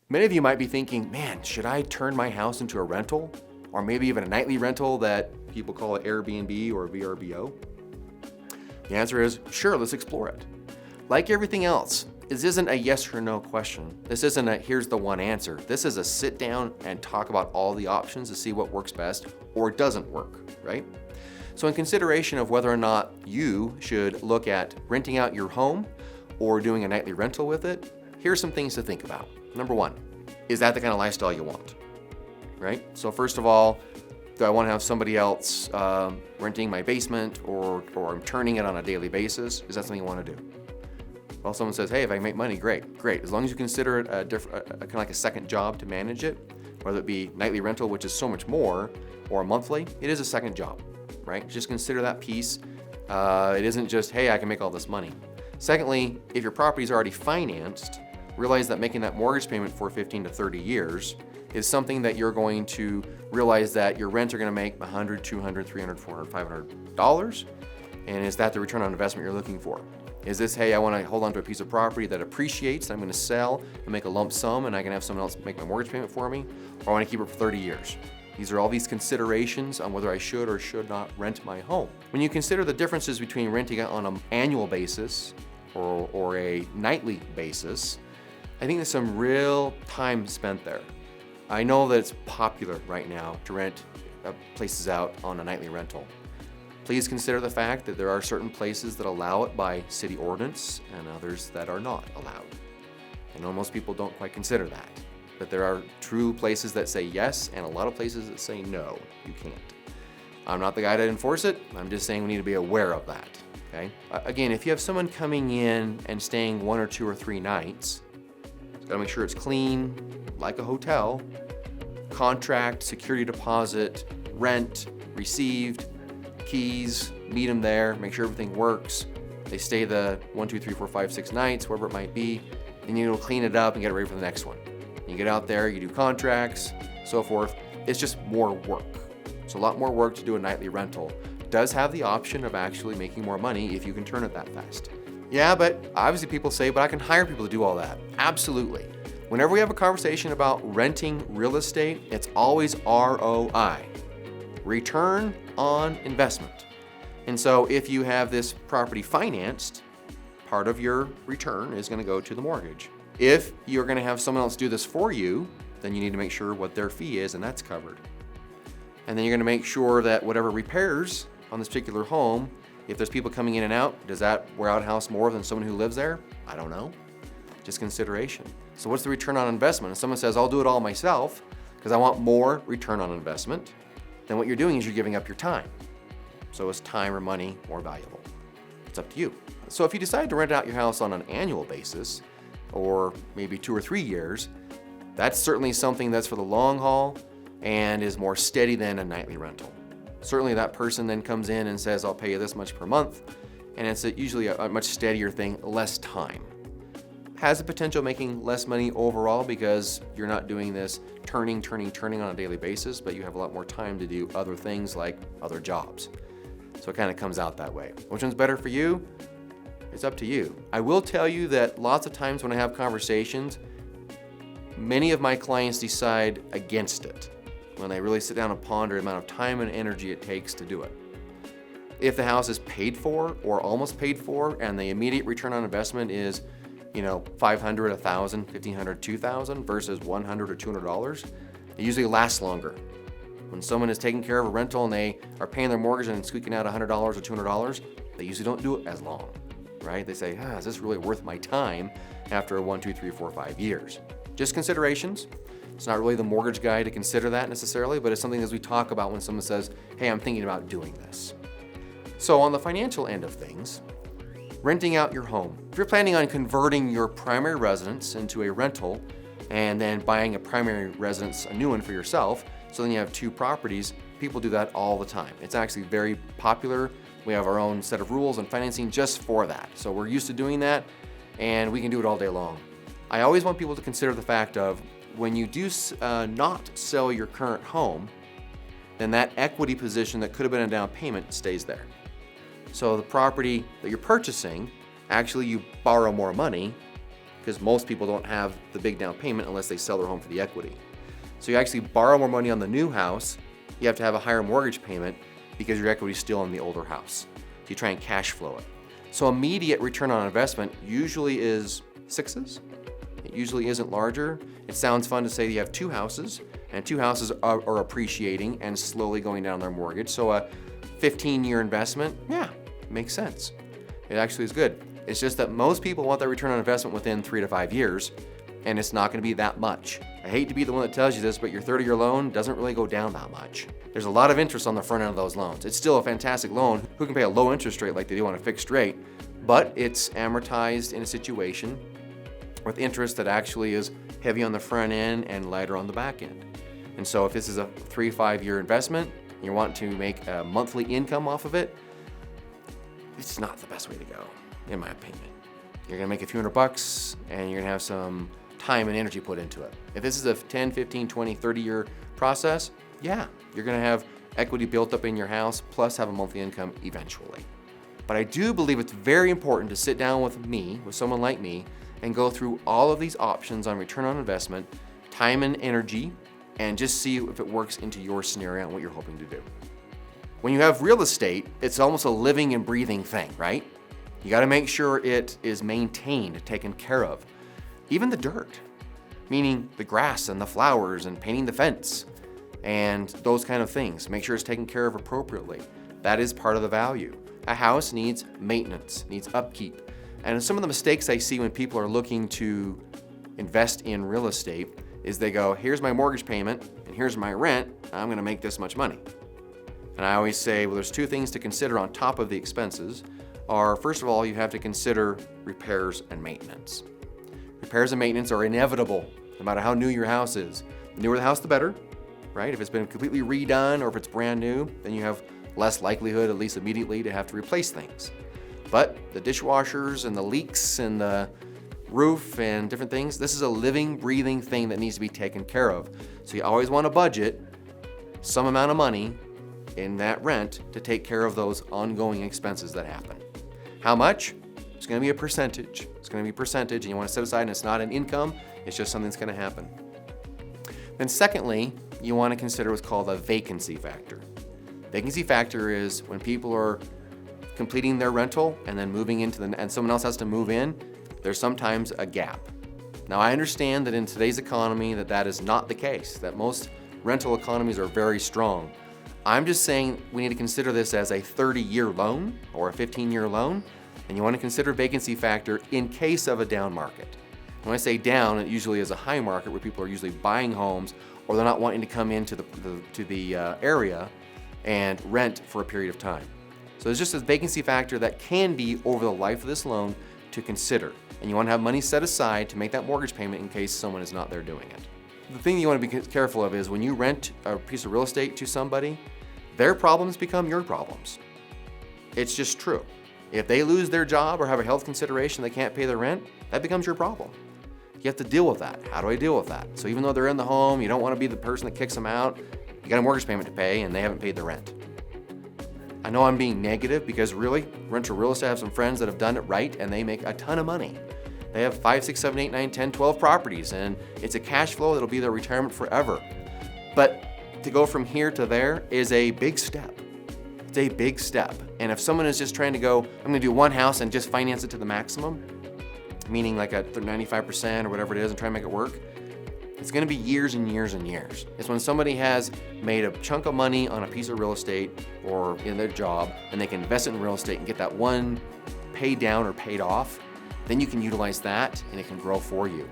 Many of you might be thinking, man, should I turn my house into a rental? Or maybe even a nightly rental that people call it Airbnb or VRBO? The answer is, sure, let's explore it. Like everything else, this isn't a yes or no question. This isn't a here's the one answer. This is a sit down and talk about all the options to see what works best or doesn't work, right? So in consideration of whether or not you should look at renting out your home or doing a nightly rental with it, here's some things to think about. Number one, is that the kind of lifestyle you want, right? So first of all, do I want to have somebody else renting my basement or I'm turning it on a daily basis? Is that something you want to do? Well, someone says, hey, if I make money, great. As long as you consider it kind of like a second job to manage it, whether it be nightly rental, which is so much more, or a monthly, it is a second job, right? Just consider that piece. It isn't just, hey, I can make all this money. Secondly, if your property is already financed, realize that making that mortgage payment for 15 to 30 years is something that you're going to realize that your rents are going to make $100, $200, $300, $400, $500. And is that the return on investment you're looking for? Is this, hey, I want to hold on to a piece of property that appreciates, I'm going to sell and make a lump sum and I can have someone else make my mortgage payment for me, or I want to keep it for 30 years? These are all these considerations on whether I should or should not rent my home. When you consider the differences between renting it on an annual basis or a nightly basis, I think there's some real time spent there. I know that it's popular right now to rent places out on a nightly rental. Please consider the fact that there are certain places that allow it by city ordinance and others that are not allowed. I know most people don't quite consider that, but there are true places that say yes and a lot of places that say no, you can't. I'm not the guy to enforce it. I'm just saying we need to be aware of that, okay? Again, if you have someone coming in and staying 1 or 2 or 3 nights, gotta make sure it's clean, like a hotel, contract, security deposit, rent, received, keys, meet them there, make sure everything works. They stay the 1, 2, 3, 4, 5, 6 nights, wherever it might be, then you clean it up and get it ready for the next one. You get out there, you do contracts, so forth. It's just more work. It's a lot more work to do a nightly rental. It does have the option of actually making more money if you can turn it that fast. Yeah, but obviously people say, but I can hire people to do all that. Absolutely. Whenever we have a conversation about renting real estate, it's always ROI, return on investment. And so if you have this property financed, part of your return is going to go to the mortgage. If you're going to have someone else do this for you, then you need to make sure what their fee is, and that's covered. And then you're going to make sure that whatever repairs on this particular home, if there's people coming in and out, does that wear out a house more than someone who lives there? I don't know. Just consideration. So what's the return on investment? If someone says, I'll do it all myself because I want more return on investment, then what you're doing is you're giving up your time. So is time or money more valuable? It's up to you. So if you decide to rent out your house on an annual basis, or maybe 2 or 3 years, that's certainly something that's for the long haul and is more steady than a nightly rental. Certainly that person then comes in and says, I'll pay you this much per month, and it's usually a much steadier thing, less time. Has the potential of making less money overall because you're not doing this turning on a daily basis, but you have a lot more time to do other things like other jobs. So it kind of comes out that way. Which one's better for you? It's up to you. I will tell you that lots of times when I have conversations, many of my clients decide against it when they really sit down and ponder the amount of time and energy it takes to do it. If the house is paid for or almost paid for and the immediate return on investment is $500, $1,000, $1,500, $2,000 versus $100 or $200, it usually lasts longer. When someone is taking care of a rental and they are paying their mortgage and squeaking out $100 or $200, they usually don't do it as long, right? They say, is this really worth my time after 1, 2, 3, 4, 5 years? Just considerations. It's not really the mortgage guy to consider that necessarily, but it's something as we talk about when someone says, hey, I'm thinking about doing this. So on the financial end of things, renting out your home. If you're planning on converting your primary residence into a rental and then buying a primary residence, a new one for yourself, so then you have 2 properties, people do that all the time. It's actually very popular. We have our own set of rules and financing just for that. So we're used to doing that and we can do it all day long. I always want people to consider the fact of when you do not sell your current home, then that equity position that could have been a down payment stays there. So the property that you're purchasing, actually you borrow more money because most people don't have the big down payment unless they sell their home for the equity. So you actually borrow more money on the new house, you have to have a higher mortgage payment because your equity is still in the older house. So you try and cash flow it. So immediate return on investment usually is 6s. It usually isn't larger. It sounds fun to say that you have 2 houses, and 2 houses are appreciating and slowly going down their mortgage. So a 15-year investment, yeah, makes sense. It actually is good. It's just that most people want their return on investment within 3 to 5 years, and it's not going to be that much. I hate to be the one that tells you this, but your 30-year loan doesn't really go down that much. There's a lot of interest on the front end of those loans. It's still a fantastic loan. Who can pay a low interest rate like they do on a fixed rate? But it's amortized in a situation with interest that actually is heavy on the front end and lighter on the back end. And so if this is a 3 to 5 year investment, you want to make a monthly income off of it, it's not the best way to go, in my opinion. You're gonna make a few $100 and you're gonna have some time and energy put into it. If this is a 10, 15, 20, 30 year process, yeah, you're gonna have equity built up in your house plus have a monthly income eventually. But I do believe it's very important to sit down with someone like me, and go through all of these options on return on investment, time and energy, and just see if it works into your scenario and what you're hoping to do. When you have real estate, it's almost a living and breathing thing, right? You gotta make sure it is maintained, taken care of. Even the dirt, meaning the grass and the flowers and painting the fence and those kind of things. Make sure it's taken care of appropriately. That is part of the value. A house needs maintenance, needs upkeep. And some of the mistakes I see when people are looking to invest in real estate is they go, here's my mortgage payment and here's my rent, I'm gonna make this much money. And I always say, well, there's 2 things to consider on top of the expenses. First of all, you have to consider repairs and maintenance. Repairs and maintenance are inevitable, no matter how new your house is. The newer the house, the better, right? If it's been completely redone or if it's brand new, then you have less likelihood, at least immediately, to have to replace things. But the dishwashers and the leaks and the roof and different things, this is a living, breathing thing that needs to be taken care of. So you always want to budget some amount of money in that rent to take care of those ongoing expenses that happen. How much? It's going to be a percentage. It's going to be a percentage, and you want to set aside, and it's not an income, it's just something that's going to happen. Then secondly, you want to consider what's called a vacancy factor. Vacancy factor is when people are completing their rental and then moving into and someone else has to move in, there's sometimes a gap. Now I understand that in today's economy that is not the case, that most rental economies are very strong. I'm just saying we need to consider this as a 30-year loan or a 15-year loan, and you want to consider vacancy factor in case of a down market. When I say down, it usually is a high market where people are usually buying homes or they're not wanting to come into the area and rent for a period of time. So there's just a vacancy factor that can be over the life of this loan to consider. And you want to have money set aside to make that mortgage payment in case someone is not there doing it. The thing you want to be careful of is when you rent a piece of real estate to somebody, their problems become your problems. It's just true. If they lose their job or have a health consideration, they can't pay their rent, that becomes your problem. You have to deal with that. How do I deal with that? So even though they're in the home, you don't want to be the person that kicks them out. You got a mortgage payment to pay and they haven't paid the rent. I know I'm being negative because really, rental real estate, I have some friends that have done it right and they make a ton of money. They have 5, 6, 7, 8, 9, 10, 12 properties and it's a cash flow that'll be their retirement forever. But to go from here to there is a big step. It's a big step. And if someone is just trying to go, I'm gonna do one house and just finance it to the maximum, meaning like a 95% or whatever it is and try and make it work, it's gonna be years and years and years. It's when somebody has made a chunk of money on a piece of real estate or in their job and they can invest it in real estate and get that one paid down or paid off, then you can utilize that and it can grow for you.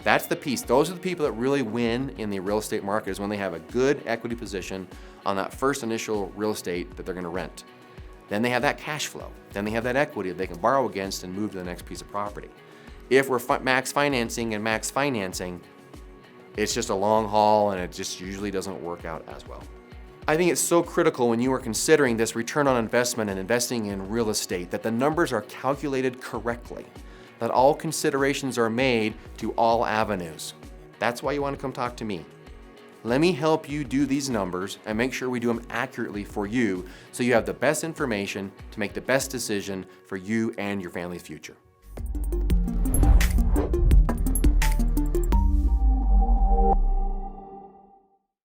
That's the piece. Those are the people that really win in the real estate market is when they have a good equity position on that first initial real estate that they're gonna rent. Then they have that cash flow. Then they have that equity that they can borrow against and move to the next piece of property. If we're max financing, it's just a long haul and it just usually doesn't work out as well. I think it's so critical when you are considering this return on investment and investing in real estate that the numbers are calculated correctly, that all considerations are made to all avenues. That's why you want to come talk to me. Let me help you do these numbers and make sure we do them accurately for you so you have the best information to make the best decision for you and your family's future.